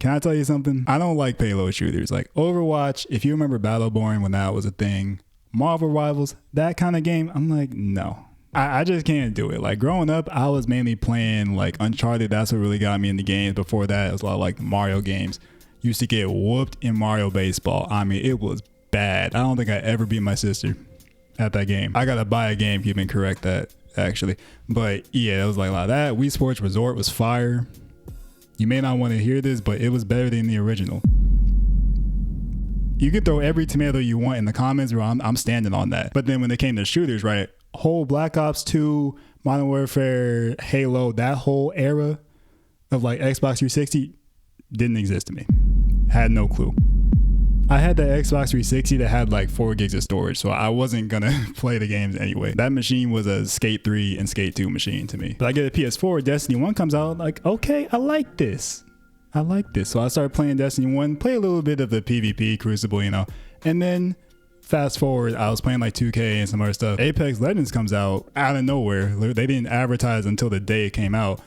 Can I tell you something? I don't like payload shooters. Like Overwatch, if you remember Battleborn when that was a thing, Marvel Rivals, that kind of game, I'm like, no. I just can't do it. Like growing up, I was mainly playing like Uncharted. That's what really got me into games. Before that, it was a lot of like Mario games. Used to get whooped in Mario Baseball. I mean, it was bad. I don't think I ever beat my sister at that game. I gotta buy a GameCube and correct that actually. But yeah, it was like a lot of that. Wii Sports Resort was fire. You may not want to hear this, but it was better than the original. You could throw every tomato you want in the comments, bro. I'm standing on that. But then when it came to shooters, right? Whole Black Ops 2, Modern Warfare, Halo, that whole era of like Xbox 360 didn't exist to me. Had no clue. I had the Xbox 360 that had like 4 gigs of storage, so I wasn't gonna play the games anyway. That machine was a Skate 3 and Skate 2 machine to me. But I get a PS4, Destiny 1 comes out, like, okay, I like this. So I started playing Destiny 1, play a little bit of the PvP, Crucible, you know, and then fast forward, I was playing like 2K and some other stuff. Apex Legends comes out of nowhere. They didn't advertise until the day it came out.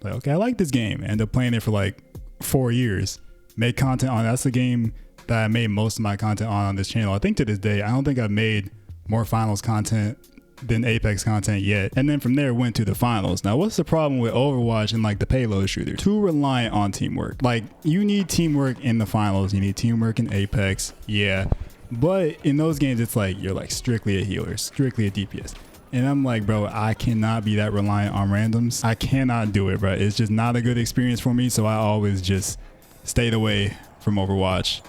Like, okay, I like this game. End up playing it for like 4 years. Made content on it. That's the game that I made most of my content on this channel. I think to this day, I don't think I've made more finals content than Apex content yet. And then from there went to the finals. Now, what's the problem with Overwatch and like the payload shooter? Too reliant on teamwork. Like you need teamwork in the finals. You need teamwork in Apex. Yeah. But in those games, it's like you're like strictly a healer, strictly a DPS. And I'm like, bro, I cannot be that reliant on randoms. I cannot do it, bro. It's just not a good experience for me. So I always just stayed away from Overwatch.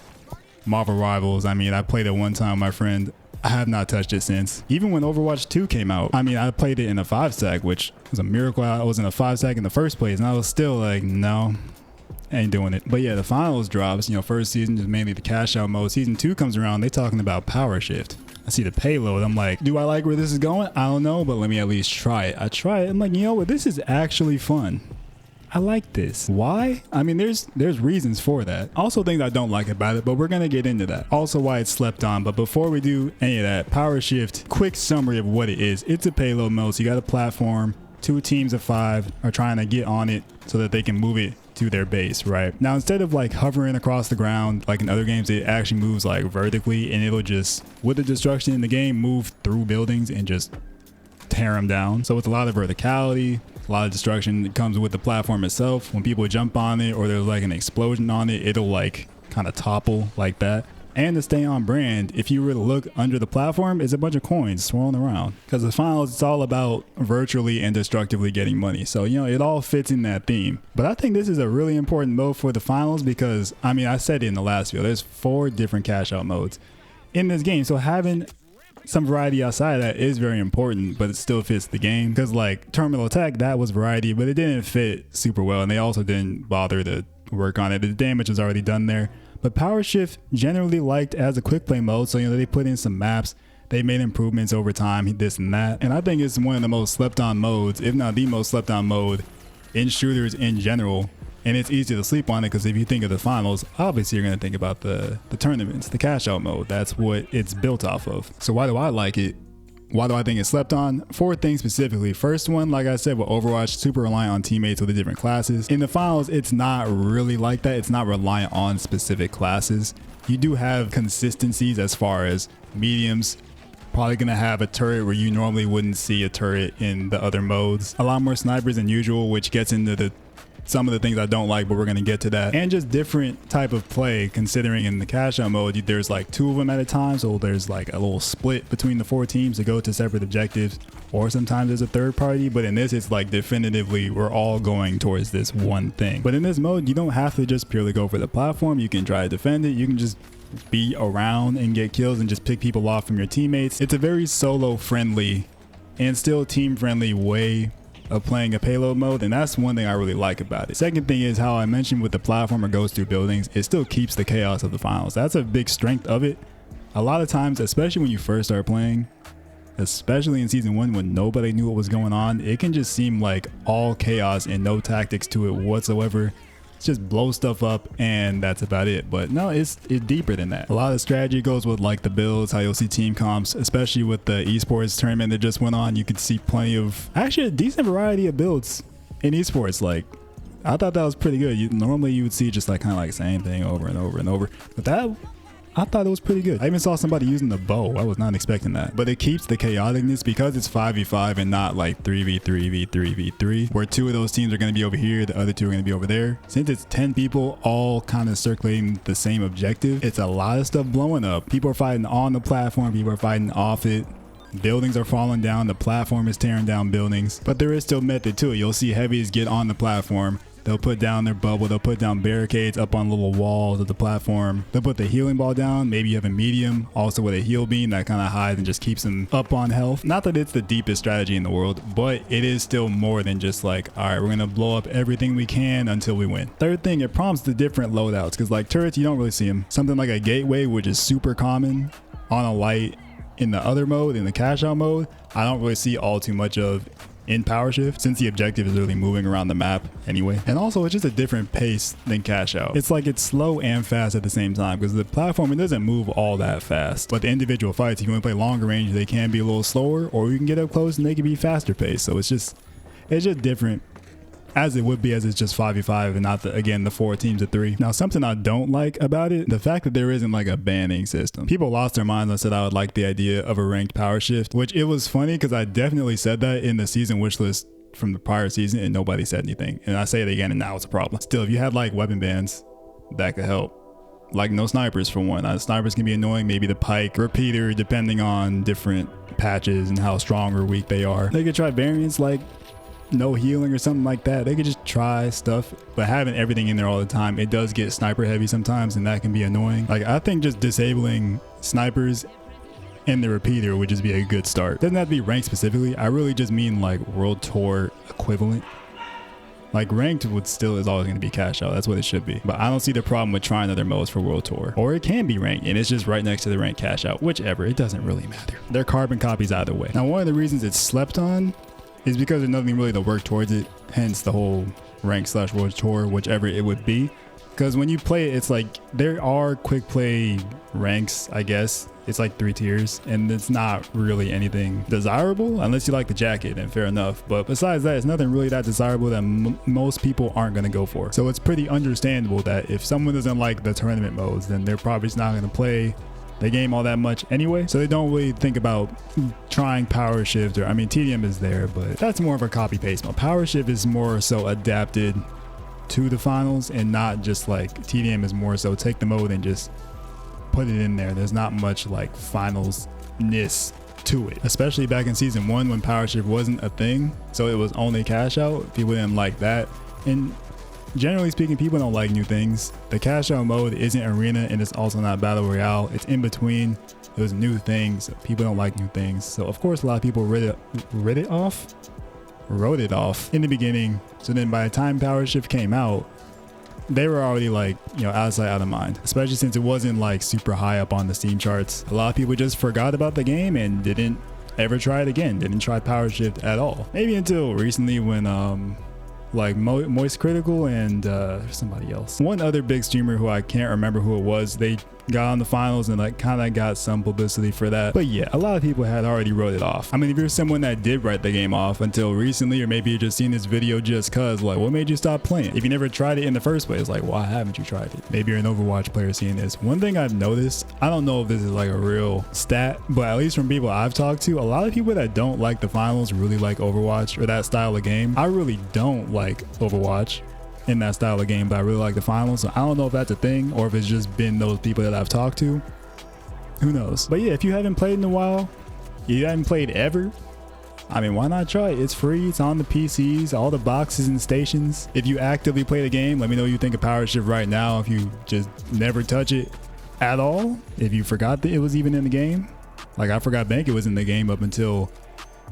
Marvel Rivals, I mean, I played it one time with my friend. I have not touched it since. Even when Overwatch 2 came out, I mean, I played it in a 5-stack, which was a miracle. I was in a 5-stack in the first place, and I was still like, no, ain't doing it. But yeah, the finals drops, you know, first season is mainly the cash out mode. Season 2 comes around, they talking about Powershift. I see the payload. I'm like, do I like where this is going? I don't know, but let me at least try it. I try it. I'm like, you know what? This is actually fun. I like this. Why? I mean, there's reasons for that. Also things I don't like about it, but we're gonna get into that. Also why it's slept on. But before we do any of that, Powershift, quick summary of what it is. It's a payload mode. So you got a platform, 2 teams of 5 are trying to get on it so that they can move it to their base, right? Now, instead of like hovering across the ground, like in other games, it actually moves like vertically, and it'll just, with the destruction in the game, move through buildings and just tear them down. So it's a lot of verticality, a lot of destruction that comes with the platform itself. When people jump on it or there's like an explosion on it, it'll like kind of topple like that. And to stay on brand, if you were to look under the platform, it's a bunch of coins swirling around. Because the finals, it's all about virtually and destructively getting money. So, you know, it all fits in that theme. But I think this is a really important mode for the finals because, I mean, I said it in the last video, there's 4 different cash out modes in this game. So having some variety outside of that is very important, but it still fits the game. Because like Terminal Attack, that was variety, but it didn't fit super well. And they also didn't bother to work on it. The damage was already done there. But Powershift generally liked as a quick play mode. So, you know, they put in some maps, they made improvements over time, this and that. And I think it's one of the most slept on modes, if not the most slept on mode in shooters in general. And it's easy to sleep on it because if you think of the finals, obviously you're going to think about the tournaments, the cash out mode. That's what it's built off of. So why do I like it? Why do I think it's slept on? 4 things specifically. First one, like I said, with Overwatch, super reliant on teammates with the different classes. In the finals, it's not really like that. It's not reliant on specific classes. You do have consistencies as far as mediums. Probably gonna have a turret where you normally wouldn't see a turret in the other modes. A lot more snipers than usual, which gets into some of the things I don't like, but we're gonna get to that. And just different type of play, considering in the cash out mode, there's like 2 of them at a time. So there's like a little split between the 4 teams to go to separate objectives, or sometimes there's a third party. But in this, it's like definitively, we're all going towards this one thing. But in this mode, you don't have to just purely go for the platform. You can try to defend it. You can just be around and get kills and just pick people off from your teammates. It's a very solo friendly and still team friendly way of playing a payload mode, and that's one thing I really like about it. Second thing is how I mentioned with the platformer goes through buildings, it still keeps the chaos of the finals. That's a big strength of it. A lot of times, especially when you first start playing, especially in season 1 when nobody knew what was going on, it can just seem like all chaos and no tactics to it whatsoever. It's just blow stuff up and that's about it. But no, it's deeper than that. A lot of strategy goes with like the builds, how you'll see team comps, especially with the esports tournament that just went on. You could see plenty of, actually a decent variety of builds in esports. Like I thought that was pretty good. Normally you would see just like kind of like the same thing over and over and over, but that, I thought it was pretty good. I even saw somebody using the bow. I was not expecting that. But it keeps the chaoticness because it's 5v5 and not like 3v3v3v3, where 2 of those teams are going to be over here, the other 2 are going to be over there. Since it's 10 people all kind of circulating the same objective, it's a lot of stuff blowing up. People are fighting on the platform, people are fighting off it. Buildings are falling down, the platform is tearing down buildings, but there is still method to it. You'll see heavies get on the platform. They'll put down their bubble. They'll put down barricades up on little walls of the platform. They'll put the healing ball down. Maybe you have a medium also with a heal beam that kind of hides and just keeps them up on health. Not that it's the deepest strategy in the world, but it is still more than just like, all right, we're going to blow up everything we can until we win. Third thing, it prompts the different loadouts because like turrets, you don't really see them. Something like a gateway, which is super common on a light in the other mode, in the cash out mode, I don't really see all too much of in Powershift since the objective is really moving around the map anyway. And also it's just a different pace than cash out. It's like it's slow and fast at the same time because the platform, it doesn't move all that fast. But the individual fights, if you want to play longer range, they can be a little slower, or you can get up close and they can be faster paced. So it's just different as it would be as it's just 5v5 and not the 4 teams of 3. Now something I don't like about it, the fact that there isn't like a banning system. People lost their minds and said I would like the idea of a ranked power shift, which it was funny because I definitely said that in the season wish list from the prior season and nobody said anything. And I say it again and now it's a problem. Still, if you had like weapon bans, that could help. Like no snipers for one. Snipers can be annoying, maybe the pike, repeater, depending on different patches and how strong or weak they are. They could try variants like no healing or something like that. They could just try stuff, but having everything in there all the time, it does get sniper heavy sometimes and that can be annoying. Like I think just disabling snipers and the repeater would just be a good start. Doesn't have to be ranked specifically. I really just mean like World Tour equivalent. Like ranked would still is always going to be cash out. That's what it should be. But I don't see the problem with trying other modes for World Tour. Or it can be ranked and it's just right next to the ranked cash out. Whichever, it doesn't really matter. They're carbon copies either way. Now one of the reasons it's slept on is because there's nothing really to work towards it, hence the whole rank / World Tour, whichever it would be. Because when you play it, it's like there are quick play ranks, I guess. It's like 3 tiers and it's not really anything desirable unless you like the jacket, and fair enough. But besides that, it's nothing really that desirable that most people aren't going to go for. So it's pretty understandable that if someone doesn't like the tournament modes, then they're probably just not going to play the game all that much anyway, so they don't really think about trying Powershift, or I mean TDM is there, but that's more of a copy paste mode. Powershift is more so adapted to the finals and not just like TDM is more so take the mode and just put it in there. There's not much like finals-ness to it, especially back in season 1 when Powershift wasn't a thing, so it was only cash out. People didn't like that, and generally speaking, people don't like new things. The cash out mode isn't arena and it's also not battle royale. It's in between. It was new things. People don't like new things. So of course a lot of people wrote it off in the beginning. So then by the time Powershift came out, they were already like, you know, out of sight, out of mind, especially since it wasn't like super high up on the Steam charts. A lot of people just forgot about the game and didn't ever try it again. Didn't try Powershift at all. Maybe until recently when like Moist Critical and somebody else. One other big streamer who I can't remember who it was, they got on the finals and like kind of got some publicity for that. But yeah, a lot of people had already wrote it off. I mean, if you're someone that did write the game off until recently, or maybe you just seen this video just cause, like what made you stop playing? If you never tried it in the first place, like why haven't you tried it? Maybe you're an Overwatch player seeing this. One thing I've noticed, I don't know if this is like a real stat, but at least from people I've talked to, a lot of people that don't like the finals really like Overwatch or that style of game. I really don't like Overwatch in that style of game, but I really like the finals. So I don't know if that's a thing or if it's just been those people that I've talked to. Who knows? But yeah, if you haven't played in a while, you haven't played ever, I mean, why not try it? It's free. It's on the PCs, all the boxes and stations. If you actively play the game, let me know what you think of Powershift right now. If you just never touch it at all, if you forgot that it was even in the game, like I forgot Bankit was in the game up until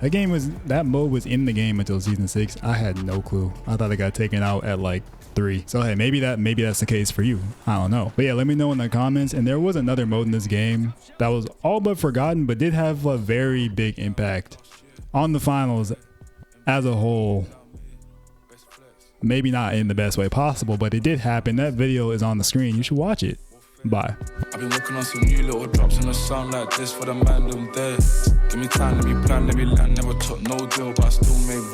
that mode was in the game until season 6. I had no clue. I thought it got taken out at like 3. So hey, maybe that's the case for you. I don't know. But yeah, let me know in the comments. And there was another mode in this game that was all but forgotten, but did have a very big impact on the finals as a whole. Maybe not in the best way possible, but it did happen. That video is on the screen. You should watch it. Bye. I've been working on some new little drops in a sound like this for the man them there. Give me time, let me plan, let me land. Never took no deal, but I still made